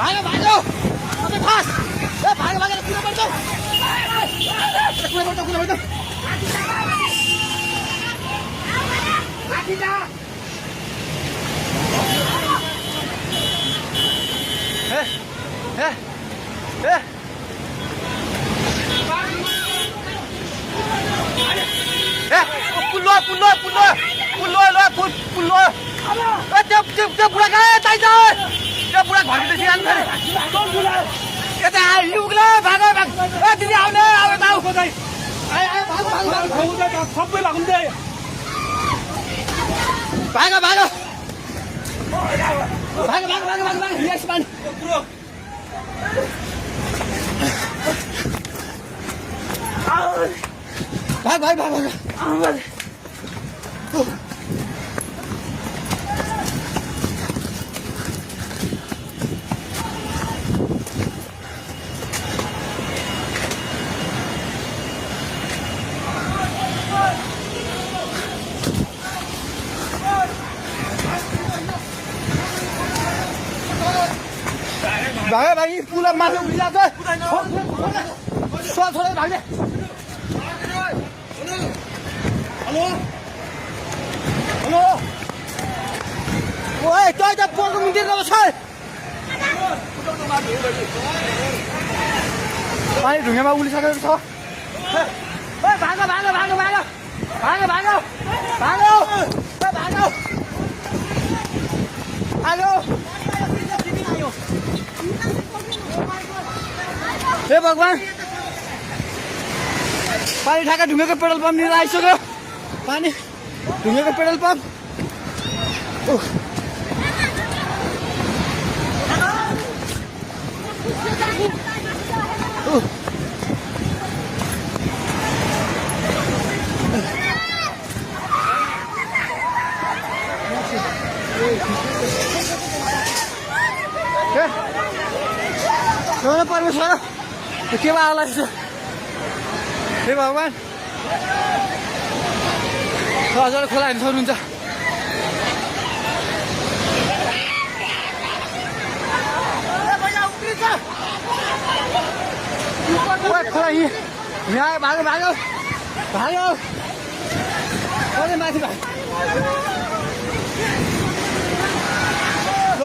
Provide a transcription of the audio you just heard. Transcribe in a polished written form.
भागो भागो अबे फास ए भागो भागो कुन पर्छ कुन पर्छ आखिदा ए ए ए पुल्लो त्यो बुढा कहाँ ताइ छ त्यो बुढा घरभित्र सिरान फेरि यता युगले भागो भाग ए दिदी आउने आवे बाउ खोदै आइ आइ भागो भागो सबै लाग्दै भागो भागो भागो भागो भागो भागो यस पानी भाग भाग भाग भाग भागे भागी पुला माथि उभिला छ छोडे भागे हेलो हेलो ओए तै त पोको मितिर नबस पानी ढुङ्गामा उलिसकेको छ ए भागो भागो भागो भागो भागो भागो भागो ए भागो हेलो हे भगवान पानी ठाका ढुङ्गाको पेट्रोल पम्प लिएर आइसक्यो पानी ढुङ्गाको पेट्रोल पम्प परमेश्वर के आला हे भगवान हजुर खोला हेर्नु सक्नुहुन्छ खोला यहाँ भागो भागो भागो माथि भाग